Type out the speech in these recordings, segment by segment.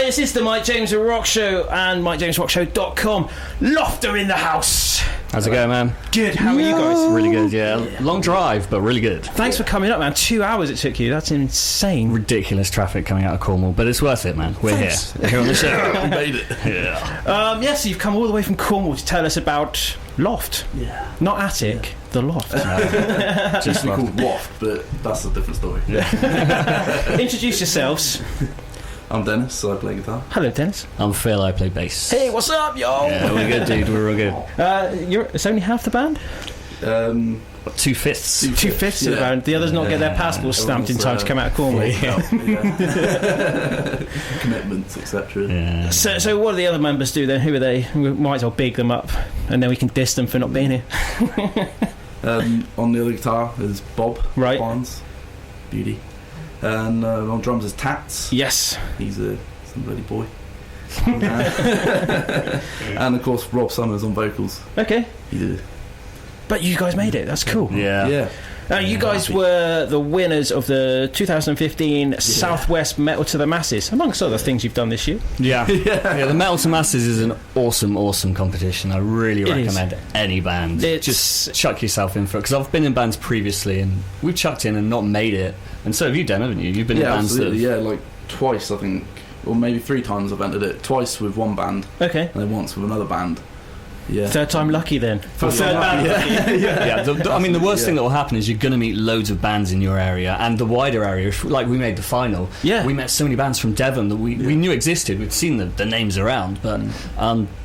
Hi, this is the Mike James Rock Show and MikeJamesRockShow.com. Loft are in the house. How's it going, man? Good, how are you guys? Really good, yeah. Long drive, but really good. Thanks for coming up, man. 2 hours it took you. That's insane. Ridiculous traffic coming out of Cornwall, but it's worth it, man. We're here. We're here on the show. We made it. Yeah. So you've come all the way from Cornwall to tell us about Loft. Yeah. Not Attic, the Loft. Just called Loft, but that's a different story. Yeah. Introduce yourselves. I'm Dennis, so I play guitar. Hello, Dennis. I'm Phil, I play bass. Hey, what's up, yo? Yeah, we're good, dude. We're real good. It's only half the band? 2/5. Two-fifths of the band. The others not get their passports stamped in time to come out of Cornwall. Commitments, etc. Yeah. So what do the other members do then? Who are they? We might as well big them up, and then we can diss them for not being here. On the other guitar is Bob Right. Barnes, beauty, and on drums is Tats. Yes. He's some bloody boy. And of course Rob Summers on vocals. Okay. He did. But you guys made it. That's cool. Yeah. You guys were the winners of the 2015 Southwest Metal to the Masses, amongst other things you've done this year. Yeah. The Metal to Masses is an awesome competition. I really recommend any band. Just chuck yourself in for it, because I've been in bands previously and we've chucked in and not made it, and so have you, Dan, haven't you? You've been in bands absolutely. that Like twice, I think, or maybe 3 times I've entered it. Twice with one band, Okay. and then once with another band. Yeah. Third time lucky then. Third band lucky. I mean, the worst thing that will happen is you're going to meet loads of bands in your area and the wider area. Like, we made the final. Yeah. We met so many bands from Devon that we knew existed. We'd seen the names around, but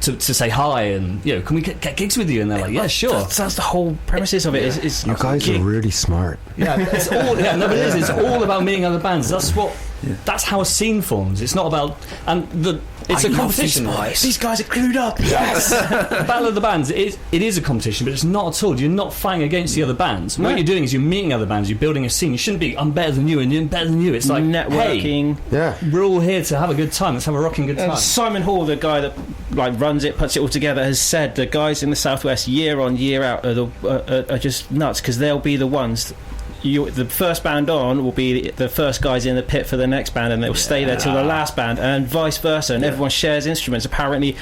to say hi and, can we get gigs with you? And they're like, yeah, sure. That's the whole premises of it. Is you guys are really smart. Yeah, it's all. Yeah, no, but it is. It's all about meeting other bands. That's what. Yeah. That's how a scene forms. It's not about It's a competition. These guys are clued up. Yes. Battle of the Bands. It is a competition, but it's not at all. You're not fighting against the other bands. No. What you're doing is you're meeting other bands. You're building a scene. You shouldn't be, I'm better than you and you're better than you. It's like networking. Hey, we're all here to have a good time. Let's have a rocking good time. Simon Hall, the guy that runs it, puts it all together, has said the guys in the Southwest year on year out are just nuts, because they'll be the ones. The first band on will be the first guys in the pit for the next band, and they'll stay there till the last band, and vice versa, and everyone shares instruments. Apparently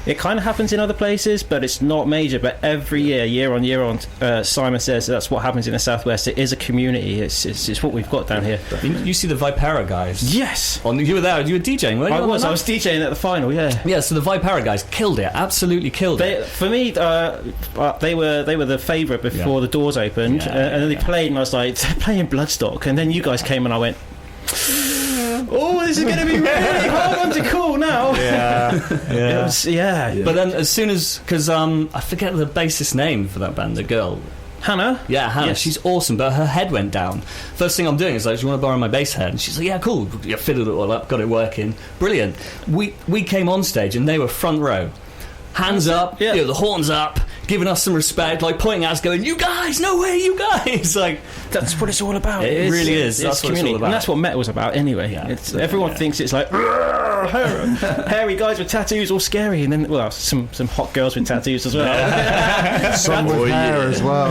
it kind of happens in other places, but it's not major. But every year on year on, Simon says that's what happens in the Southwest. It is a community. It's what we've got down here. You see the Vipera guys? Yes. You were there. You were DJing, weren't you? I was DJing at the final. Yeah, so the Vipera guys killed it. Absolutely killed it. For me, they were the favourite before the doors opened, and then they played, and I was like, they're playing Bloodstock, and then you guys came, and I went, oh, this is going to be really hard to call now. But then as soon as, because I forget the bassist name for that band, the girl. Hannah? Yeah, Hannah. Yes. She's awesome, but her head went down. First thing I'm doing is like, do you want to borrow my bass head? And she's like, yeah, cool. You fiddled it all up, got it working. Brilliant. We came on stage and they were front row. Hands up, the horns up, giving us some respect, like pointing at us, going, "You guys, no way, you guys!" Like, that's what it's all about. It really is. That's what it's all about, and that's what metal's about, anyway. Yeah, everyone thinks it's like hairy guys with tattoos, all scary, and then some hot girls with tattoos as well. Some with hair as well.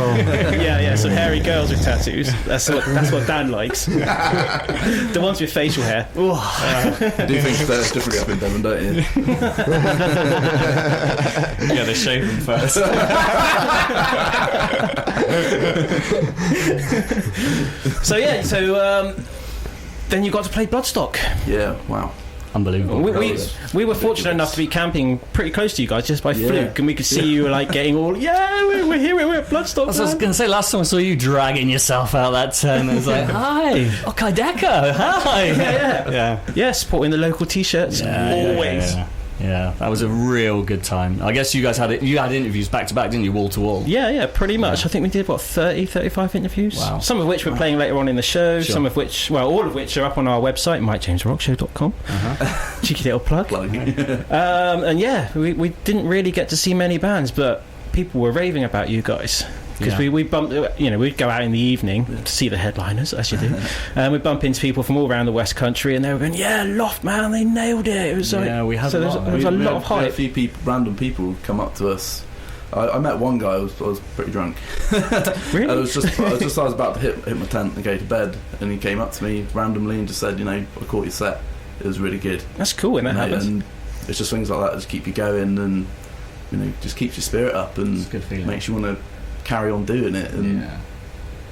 Some hairy girls with tattoos. That's what Dan likes. The ones with facial hair. I do think there's different up in Devon, don't you? They shave them first. So then you got to play Bloodstock. Yeah, wow. Unbelievable. We were fortunate enough to be camping pretty close to you guys, just by fluke, and we could see you getting all, we're here, we're at Bloodstock. I was going to say, last time I saw you dragging yourself out that turn, I was like, hi, Kaideko, hi. Yeah, supporting the local t-shirts, always. Yeah, that was a real good time. I guess you guys had interviews back to back, didn't you, wall to wall? Yeah, pretty much. I think we did 35 interviews. Wow. Some of which we're playing later on in the show. Sure. Some of which, all of which are up on our website, MikeJamesRockShow.com. Cheeky little plug. And we didn't really get to see many bands, but people were raving about you guys. Because we bumped, we'd go out in the evening to see the headliners, as you do, and we'd bump into people from all around the West Country, and they were going, Loft, man, they nailed it. It was we had there was a lot of hype. We had a few random people come up to us. I met one guy. I was pretty drunk. Really? I was about to hit my tent and go to bed, and he came up to me randomly and just said, I caught your set. it was really good. That's cool when that happens. And it's just things like that that just keep you going, and just keeps your spirit up, and It's a good feeling. makes you want to carry on doing it. And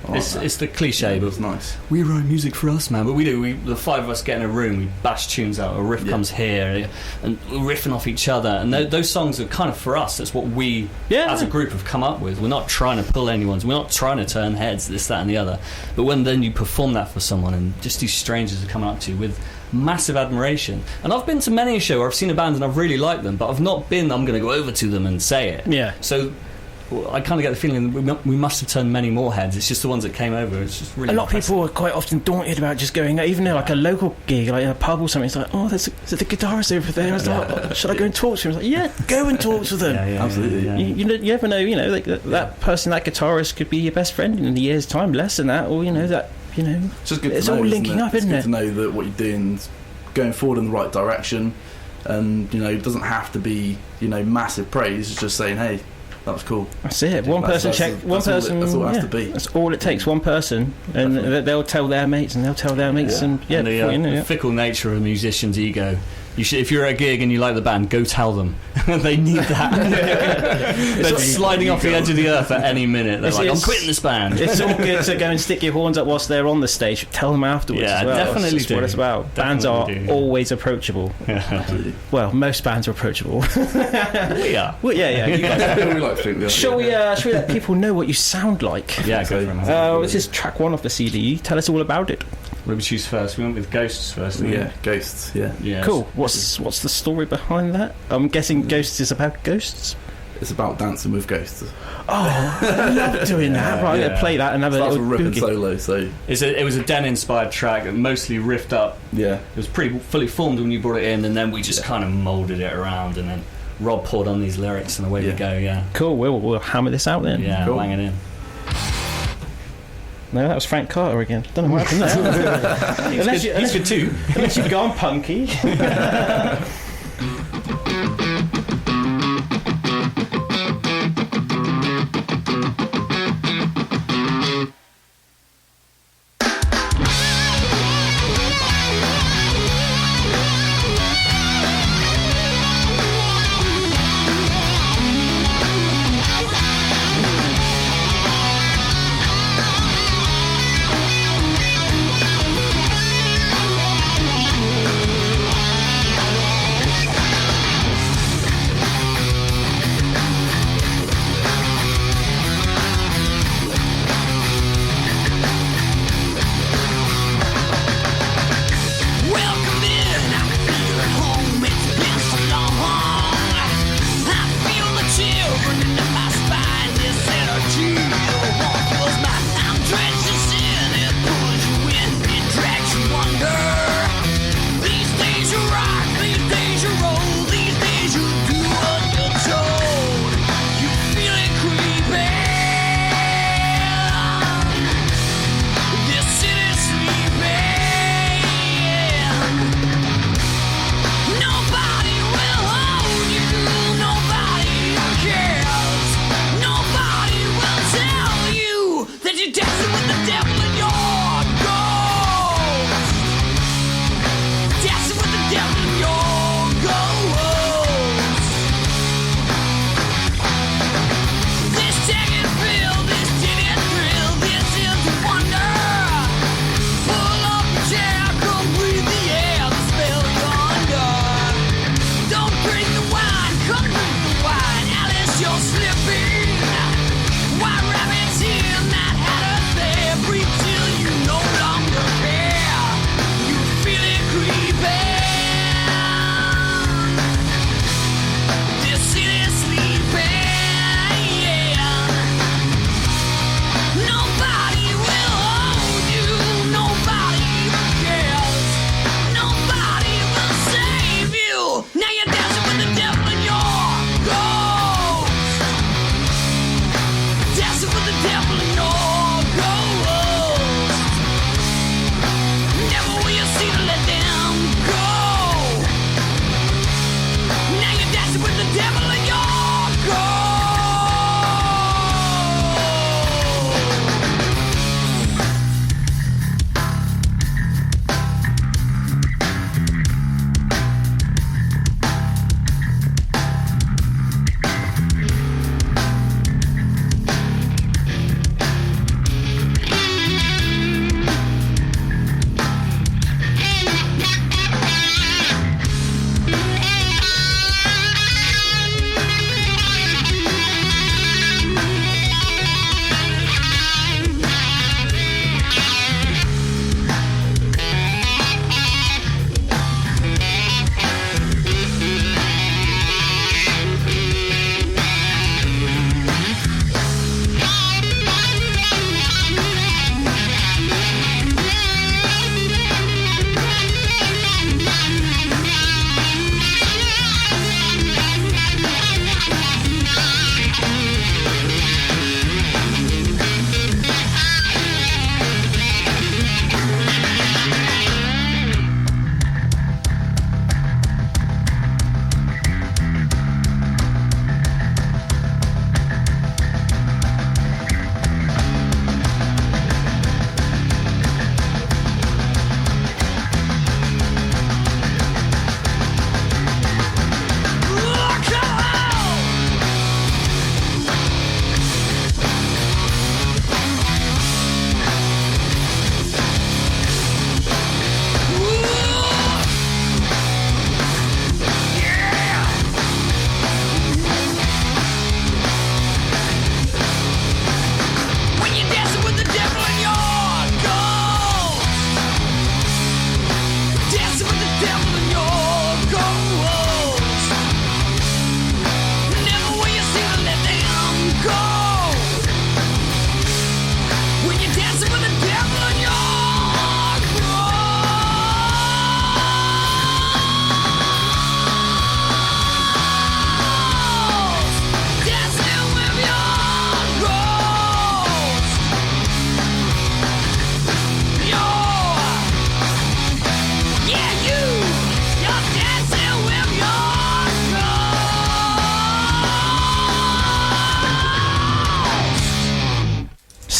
I like that. It's the cliche, It but was nice. we write music for us, man. But we do. The five of us get in a room, we bash tunes out. A riff comes here, and we're riffing off each other. And those songs are kind of for us. That's what we, as a group, have come up with. We're not trying to pull anyone's. We're not trying to turn heads. This, that, and the other. But when then you perform that for someone, and just these strangers are coming up to you with massive admiration. And I've been to many a show where I've seen a band and I've really liked them, but I've not been. I'm going to go over to them and say it. Yeah. So I kind of get the feeling that we must have turned many more heads. It's just the ones that came over. It's just really a lot of people are quite often daunted about just going, even though like a local gig, like in a pub or something. It's like, oh, there's the guitarist over there. It's like, oh, should I go and talk to him? It's like, yeah, go and talk to them. Absolutely. Yeah. You never know. Like that person, that guitarist, could be your best friend in a year's time, less than that, or that. It's just good It's to know, all linking up, isn't it's it? good to know that what you're doing is going forward in the right direction, and it doesn't have to be massive praise. It's just saying, hey, that was cool. That's it. One person check. One person. That's all it has to be. That's all it takes. One person, and they'll tell their mates, and they'll tell their mates, and the fickle nature of a musician's ego. If you're at a gig and you like the band, go tell them. They need that. They're sliding off the edge of the earth at any minute. They're like, I'm quitting this band. It's all good to go and stick your horns up whilst they're on the stage. Tell them afterwards. Yeah, as well. definitely That's do. what it's about. Bands are always approachable. Absolutely. Well, most bands are approachable. We are. Well, yeah. You guys We like to think we are. Shall we let people know what you sound like? Yeah, go for it. This is track 1 of the CD. Tell us all about it. What did we choose first? We went with Ghosts first. Didn't Yeah, Ghosts. Yeah, we? Yeah. Cool. What's the story behind that? I'm guessing Ghosts is about ghosts. it's about dancing with ghosts. Oh, I love doing that. Right, I'm going to play that and have a That's a little ripping boogie. solo. So It was a Den-inspired track, mostly riffed up. yeah, It was pretty fully formed when you brought it in, and then we just kind of moulded it around, and then Rob poured on these lyrics, and away we go. Yeah, Cool. We'll hammer this out then. yeah, Cool. bang it in. No, that was Frank Carter again. Don't know what happened there. He's good too. Unless you've gone punky.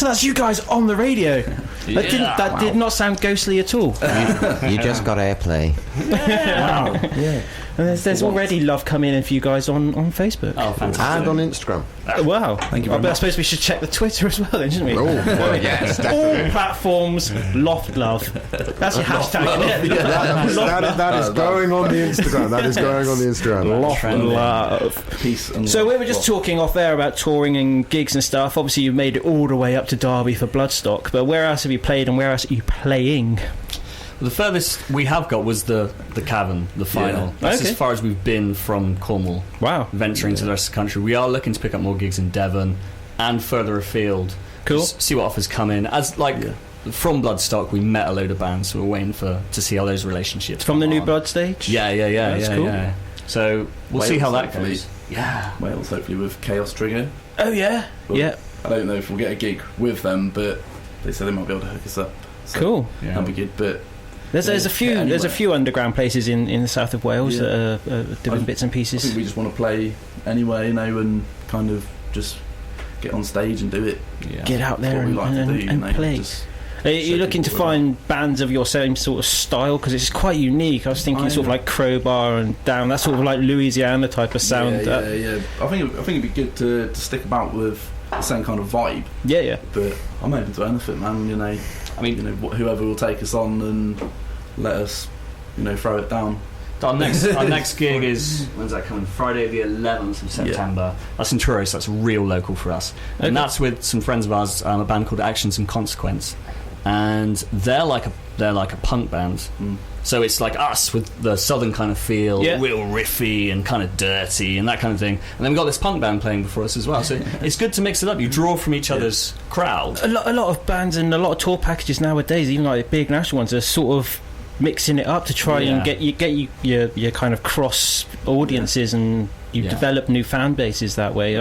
So that's you guys on the radio. That did not sound ghostly at all. You just got airplay. Wow. Yeah. And there's already love coming in for you guys on Facebook. Oh, fantastic. And on Instagram. Wow. Thank you very I much. suppose we should check the Twitter as well, then, shouldn't we? Oh, well, yes, All definitely. platforms, Loft Love. That's your hashtag, isn't it? That is going on the Instagram. That is going on the Instagram. Loft Love. Peace and So love. we were just talking off air about touring and gigs and stuff. Obviously, you've made it all the way up to Derby for Bloodstock, but where else have you played and where else are you playing? The furthest we have got was the Cavern, the final. Yeah. That's Okay. as far as we've been from Cornwall. Wow. Venturing to the rest of the country. We are looking to pick up more gigs in Devon and further afield. Cool. Just see what offers come in. As from Bloodstock, we met a load of bands, so we're waiting to see how those relationships From the come New on. Blood stage? Yeah, That's cool. yeah. So we'll see Wales, how that hopefully. goes. Yeah. Wales, hopefully with Chaos Trigger. Oh, yeah. Well, Yeah. I don't know if we'll get a gig with them, but they said they might be able to hook us up. So Cool. Yeah. that'll be good. But There's a few Yeah, there's a anyway. few underground places in the south of Wales Yeah. that are doing bits and I pieces. think we just want to play anyway, and kind of just get on stage and do it. Yeah. Get out That's there what we like to do, and play. Just Are you show looking to people what we find bands of your same sort of style? Because it's quite unique. I was thinking sort of like Crowbar and Down. That sort of like Louisiana type of sound. Yeah. I think it'd be good to stick about with the same kind of vibe. Yeah. But I'm open to anything, man. I mean, whoever will take us on and let us, throw it down. our next gig is, when's that coming? Friday the 11th of September. That's in Truro, so that's real local for us. Okay. And that's with some friends of ours, a band called Actions and Consequence. And they're like a punk band. Mm. So it's like us with the southern kind of feel, Yeah. real riffy and kind of dirty and that kind of thing. And then we've got this punk band playing before us as well. So it's good to mix it up. You draw from each other's crowd. A lot of bands and a lot of tour packages nowadays, even like big national ones, are sort of mixing it up to try and get your kind of cross audiences and you develop new fan bases that way.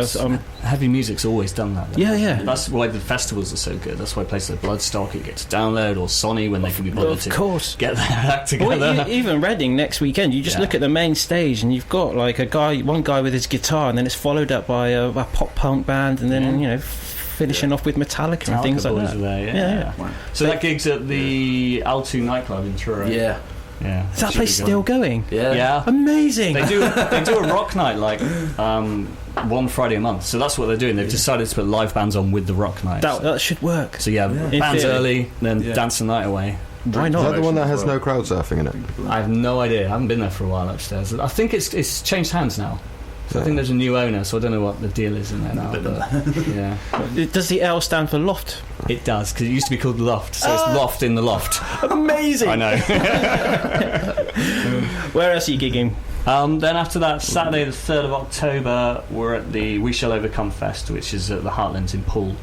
Heavy music's always done that. though. Yeah. That's why the festivals are so good. That's why places like Bloodstock, it gets download, or Sonny when they can be bothered Of to course. get their act together. Well, even Reading next weekend, you just look at the main stage and you've got like one guy with his guitar, and then it's followed up by a pop punk band, and then finishing off with Metallica and things like boys that. are there, Yeah. Wow. So that gig's at the L2 nightclub in Truro. Yeah. Yeah. Is that Should place be still good. going? Yeah. Amazing. They do a rock night like one Friday a month. So that's what they're doing. They've decided to put live bands on with the rock night. That should work. So yeah, In bands theory. early, then Yeah. dance the night away. Why Is not? that the one that has as well. no crowd surfing in it? I have no idea. I haven't been there for a while upstairs. I think it's changed hands now. So I think there's a new owner, so I don't know what the deal is in there now. But, yeah, Does the L stand for Loft? it does, because it used to be called Loft, so it's Loft in the Loft. Amazing. I know. Where else are you gigging? Then after that, Saturday the 3rd of October, we're at the We Shall Overcome Fest, which is at the Heartlands in Poole.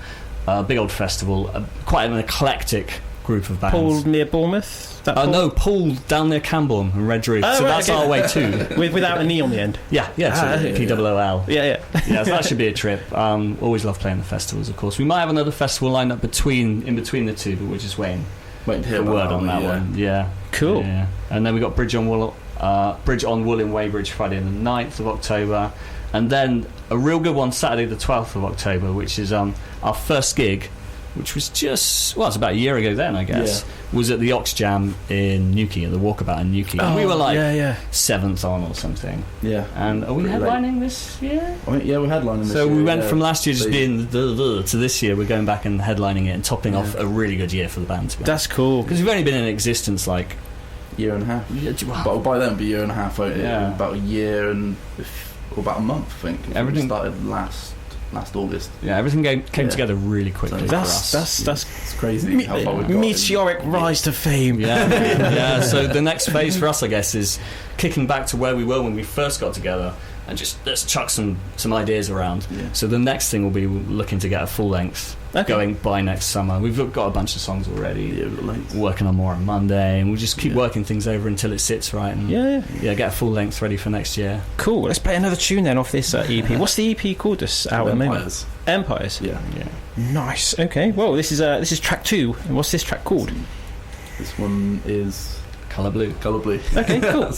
Big old festival, quite an eclectic group of bands. Paul near Bournemouth? That Paul? No, Poole down near Camborne and Red Roof. Oh, so right, that's okay. our way too. Without a knee on the end. Yeah, so yeah, POOL. Yeah. Yeah, so that should be a trip. Always love playing the festivals, of course. We might have another festival lined up in between the two, but we're just waiting Waiting to hear for about word on that one. Yeah, Cool. Yeah. And then we got Bridge on Wool in Weybridge Friday the 9th of October, and then a real good one Saturday the 12th of October, which is our first gig, which was it's about a year ago then, I guess, was at the Ox Jam in Newquay, at the Walkabout in Newquay. And we were like 7th on or something. Yeah. And are we Pretty headlining this year? We're headlining this So year. we went from last year just So- being to this year we're going back and headlining it and topping off a really good year for the band, to be honest. That's cool. Because we've only been in existence like year and a half. wow. But by then it'll be a year and a half, won't it? Yeah. About a year and or about a month, I think. Everything- We started last August. Yeah, everything came Yeah. together really quickly for us. That's It's crazy how far we've got. meteoric rise to fame. Yeah. So the next phase for us, I guess, is kicking back to where we were when we first got together and just let's chuck some ideas around. Yeah. So the next thing will be looking to get a full length going by next summer. We've got a bunch of songs already. Yeah, we've got loads. Working on more on Monday, and we'll just keep working things over until it sits right. And get a full length ready for next year. Cool. Let's play another tune then off this EP. What's the EP called? This out at the moment. Empires. Empires. Yeah. Nice. Okay. Well, this is track 2. And what's this track called? This one is Colour Blue. Colour Blue. Okay. Cool.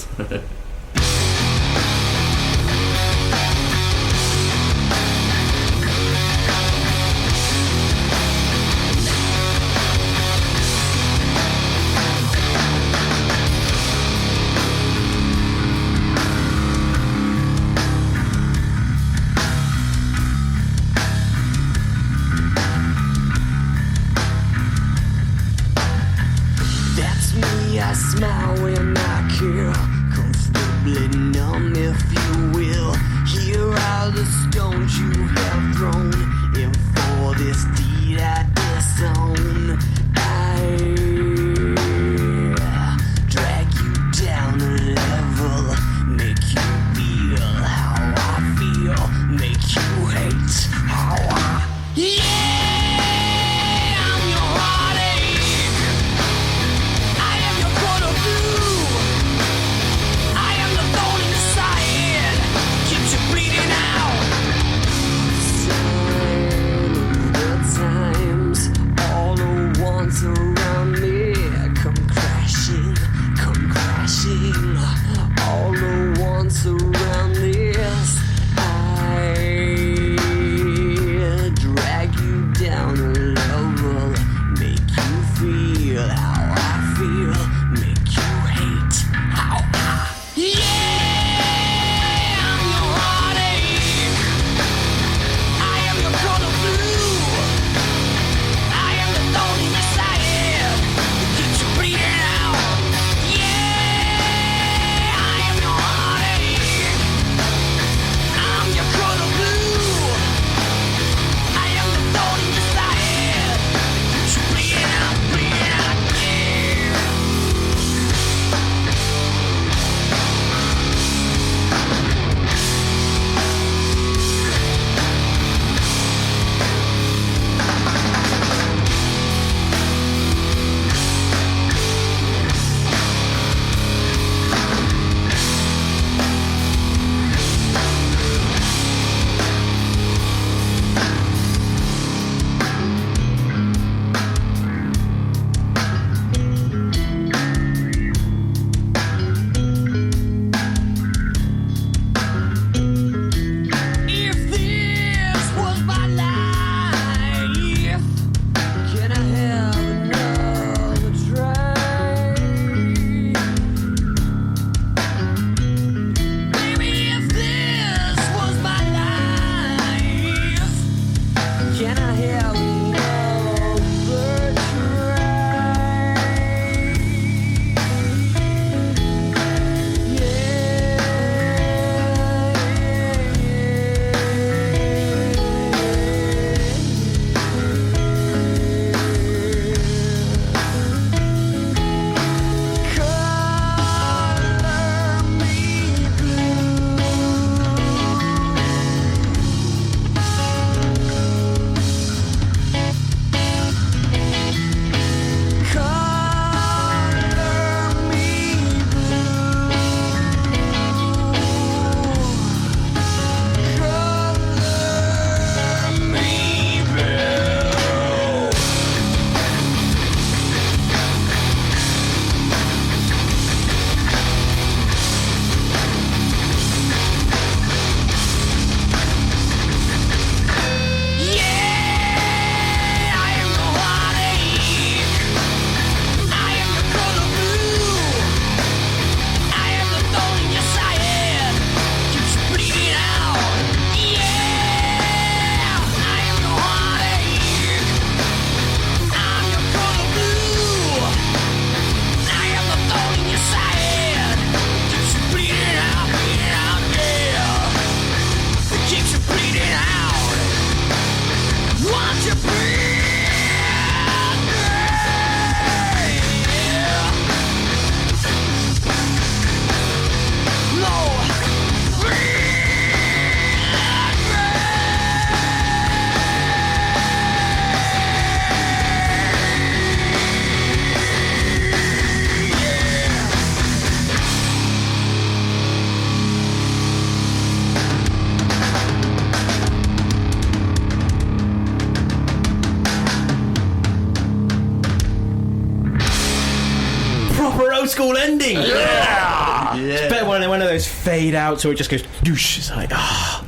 school ending. Yeah. It's better when one of those fade outs or it just goes doosh. It's like,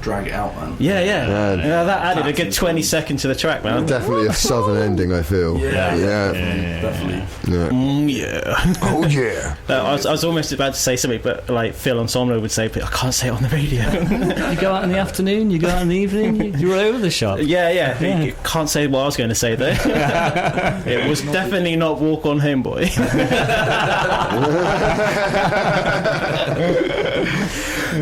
Drag it out, man. Yeah. Yeah. That added a good 20 seconds to the track, man. Definitely a southern ending, I feel. Yeah. Definitely. Yeah. Oh yeah. I was almost about to say something, but like Phil Ensemble would say, but I can't say it on the radio. You go out in the afternoon, you go out in the evening, you're all over the shop. Yeah. You can't say what I was going to say there. It was definitely not Walk On Home Boy.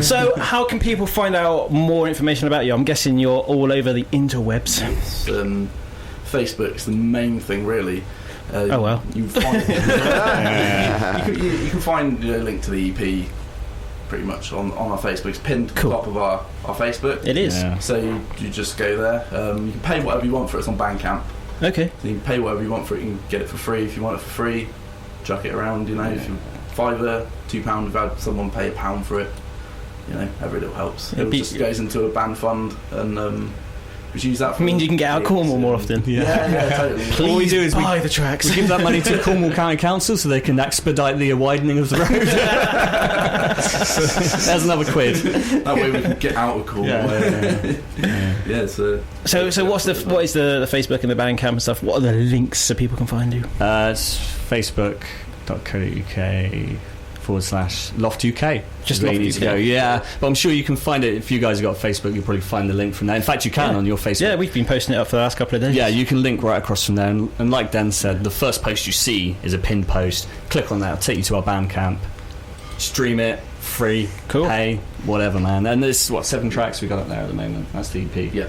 So, how can people find out more information about you? I'm guessing you're all over the interwebs. Facebook's the main thing, really. Oh well. You can find a link to the EP pretty much on our Facebook. It's pinned to the top of our Facebook. It is. Yeah. So you just go there. You can pay whatever you want for it. It's on Bandcamp. Okay. So you can pay whatever you want for it. You can get it for free if you want it for free. Chuck it around, if you £5, £2, we've had someone pay £1 for it. Every little helps. It just goes into a band fund, and we use that. It means you can get out of Cornwall more often. Yeah, totally. Please All we do is buy the tracks. We give that money to Cornwall County Council so they can expedite the widening of the road. There's another quid. That way we can get out of Cornwall. So what is the Facebook and the Bandcamp and stuff? What are the links so people can find you? It's facebook.co.uk/Loft UK. Just where you Loft need to go. UK. Yeah, but I'm sure you can find it. If you guys have got Facebook, you'll probably find the link from there. In fact, you can on your Facebook. Yeah, we've been posting it up for the last couple of days. Yeah, you can link right across from there. And like Dan said, the first post you see is a pinned post. Click on that, it'll take you to our Bandcamp. Stream it, free, Cool. pay, whatever, man. And there's, 7 tracks we got up there at the moment. That's the EP. Yeah.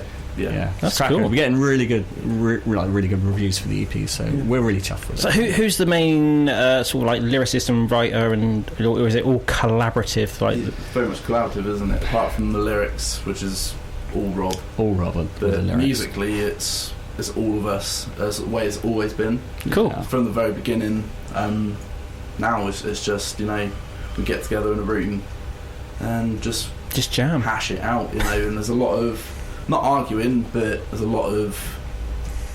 That's cracking. cool. We're getting really good, really good reviews for the EP, so we're really chuffed with it. So who's the main sort of like lyricist and writer, or is it all collaborative? Like It's very much collaborative, isn't it? Apart from the lyrics, which is all Rob. All Robert. But musically, it's all of us, as the way it's always been. cool. Yeah. From the very beginning. Now it's just, we get together in a room and just jam. hash it out, and there's a lot of, not arguing, but there's a lot of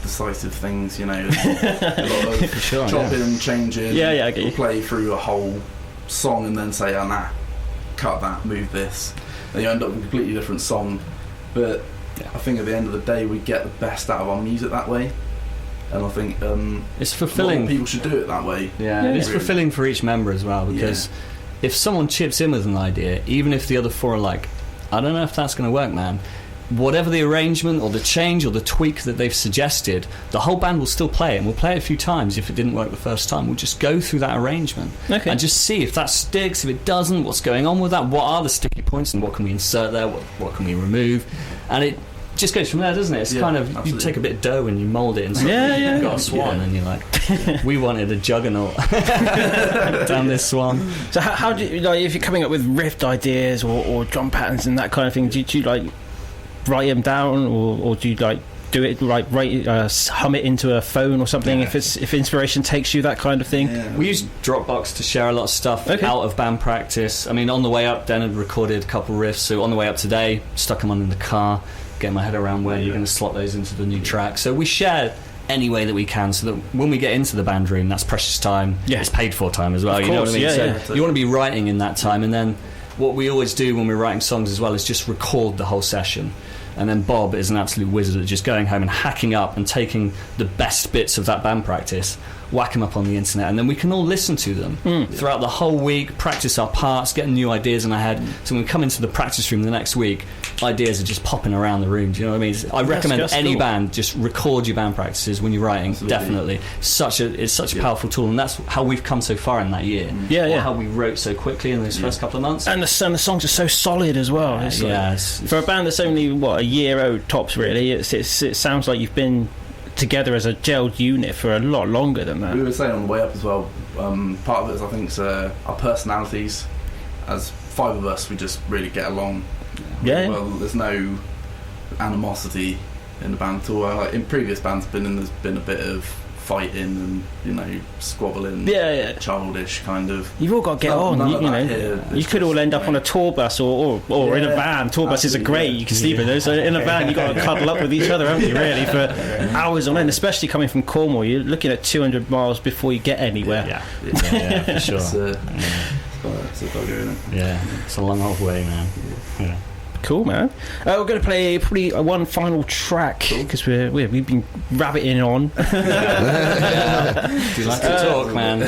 decisive things, a lot of For sure, chopping and changing. Yeah, I get you. We'll play through a whole song and then say, cut that, move this. Then you end up with a completely different song. But I think at the end of the day, we get the best out of our music that way. And I think it's a lot fulfilling. of people should do it that way. Yeah, it's Really. fulfilling for each member as well, because if someone chips in with an idea, even if the other 4 are like, I don't know if that's going to work, man, whatever the arrangement or the change or the tweak that they've suggested, the whole band will still play it, and we'll play it a few times. If it didn't work the first time, we'll just go through that arrangement and just see if that sticks, if it doesn't, what's going on with that, what are the sticky points, and what can we insert there, what can we remove, and it just goes from there, doesn't it? It's kind of, absolutely. you take a bit of dough and you mould it into you've got a swan, and you're like, we wanted a juggernaut down this swan. So how do you, if you're coming up with riff ideas or drum patterns and that kind of thing, do you write them down, or do you do it hum it into a phone or something? If inspiration takes you, that kind of thing. We use Dropbox to share a lot of stuff out of band practice. I mean, on the way up, Dan had recorded a couple riffs, so on the way up today, stuck them on in the car, getting my head around where you're going to slot those into the new track. So we share any way that we can, so that when we get into the band room, that's precious time. It's paid for time as well. Of you know what I mean? course, You want to be writing in that time, and then what we always do when we're writing songs as well is just record the whole session. And then Bob is an absolute wizard at just going home and hacking up and taking the best bits of that band practice, whack them up on the internet, and then we can all listen to them throughout the whole week, practice our parts, get new ideas in our head. So when we come into the practice room the next week, ideas are just popping around the room. Do you know what I mean? I recommend any band just record your band practices when you're writing. Absolutely. Definitely, it's such a powerful tool, and that's how we've come so far in that year. How we wrote so quickly in those first couple of months, and the songs are so solid as well. For a band that's only a year old tops, really, it sounds like you've been together as a gelled unit for a lot longer than that. We were saying on the way up as well, part of it is, I think, is our personalities. As 5 of us, we just really get along really well. There's no animosity in the band at all. In previous bands, there's been a bit of fighting and squabbling, childish kind of. You've all got to get on. You could all end up on a tour bus or in a van. Tour buses are great. You can sleep in those. So in a van, you've got to cuddle up with each other, haven't you? Really, for hours on end. Especially coming from Cornwall, you're looking at 200 miles before you get anywhere. Yeah, for sure. It's a bugger, isn't it? Yeah, it's a long old way, man. Yeah. Cool, man. We're going to play probably one final track because we've been rabbiting on. Do you like to talk, man? We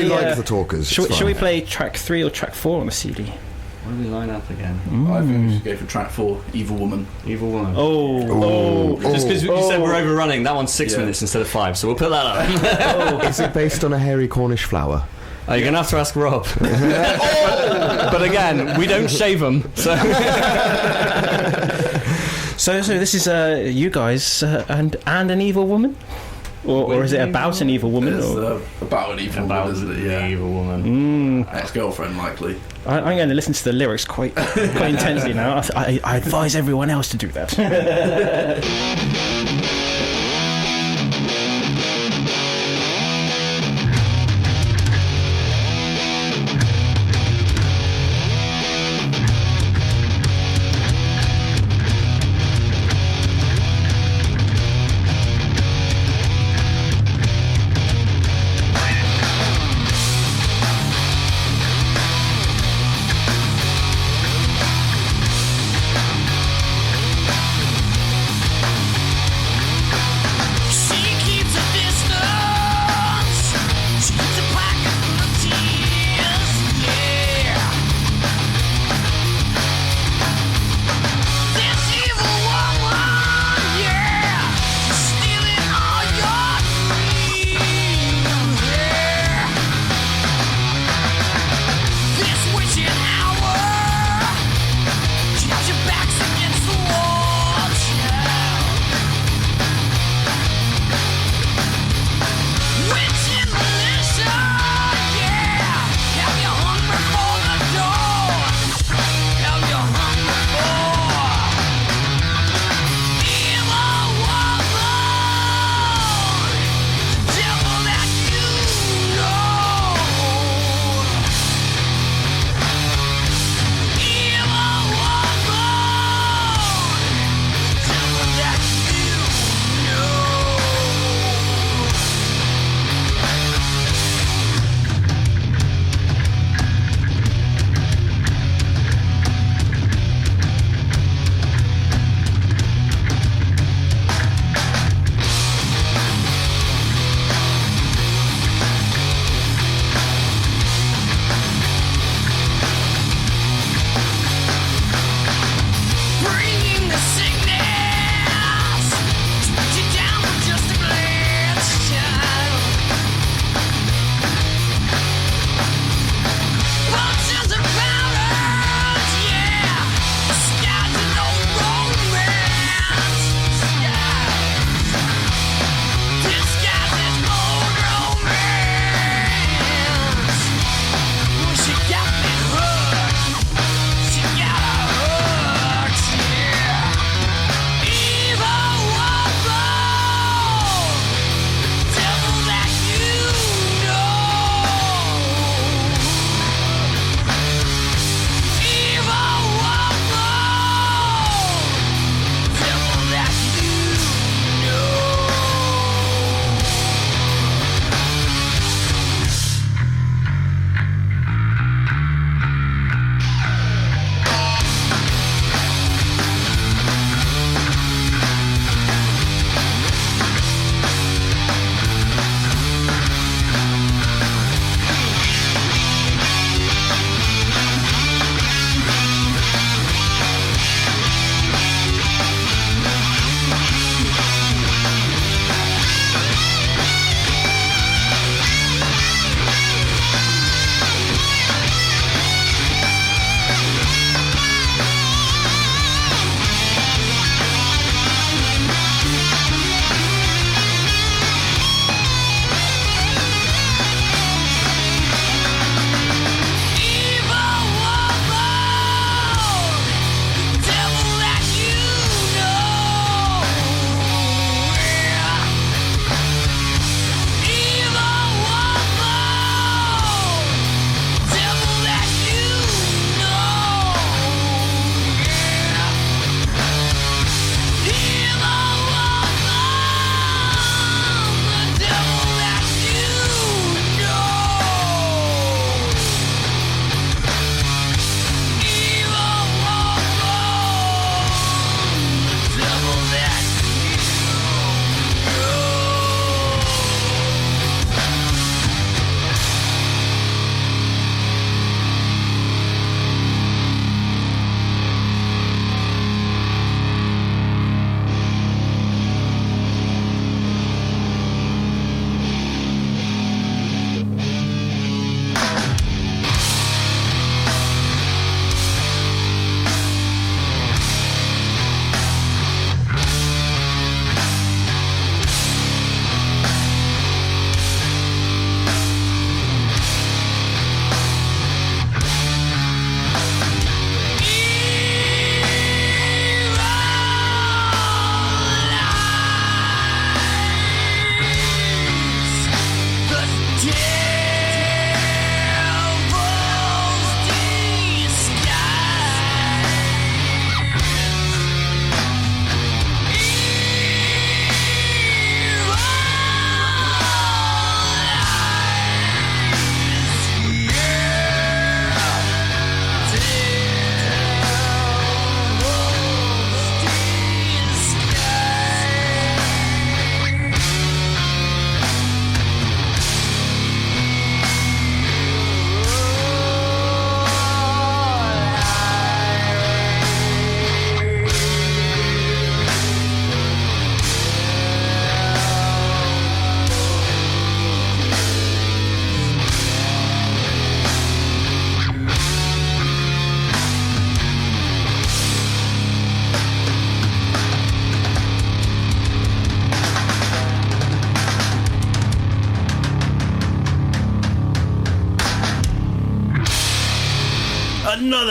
like the talkers. Shall we play track 3 or track 4 on the CD? What do we line up again? I think we should go for track 4, Evil Woman. Evil Woman. Oh. Just because you said we're overrunning, that one's 6 minutes instead of 5, so we'll put that up. Is it based on a hairy Cornish flower? You're going to have to ask Rob. But again, we don't shave them. So this is you guys and an evil woman? Or is it about an evil woman? It's about an evil woman, isn't it? Yeah. Evil woman. Ex-girlfriend, likely. I'm going to listen to the lyrics quite intensely now. I advise everyone else to do that.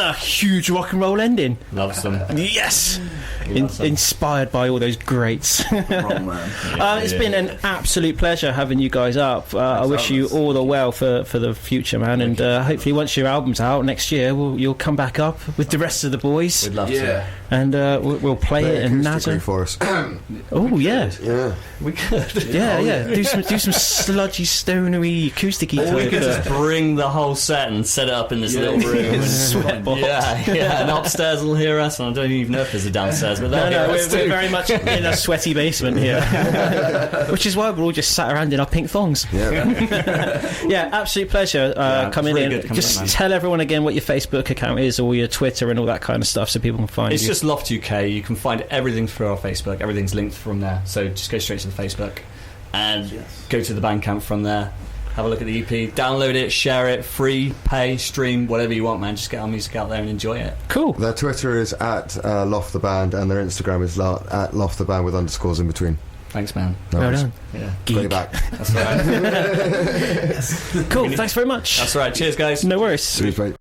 a huge rock and roll ending. Loves them. Yes, inspired by all those greats. It's been an absolute pleasure having you guys up. I wish you all the well for the future, man, and hopefully once your album's out next year, you'll come back up with the rest of the boys. We'd love to. And we'll play it in Nazareth for us. Oh yeah, we could. Yeah. Do some sludgy, stonery, acousticy. Or we could just bring the whole set and set it up in this little room. And upstairs will hear us. And I don't even know if there's a downstairs, but we're very much in a sweaty basement here, which is why we're all just sat around in our pink thongs. Absolute pleasure coming in. Just tell everyone again what your Facebook account is, or your Twitter, and all that kind of stuff, so people can find you. It's just Loft UK. You can find everything through our Facebook. Everything's linked from there. So just go straight to the Facebook and go to the Bandcamp from there. Have a look at the EP, download it, share it, free, pay, stream, whatever you want, man. Just get our music out there and enjoy it. Cool. Their Twitter is at Loft the Band, and their Instagram is at Loft the Band with underscores in between. Thanks, man. Well done. Yeah. Bring it back. That's right. Cool. Thanks very much. That's right. Cheers, guys. No worries. Cheers, mate.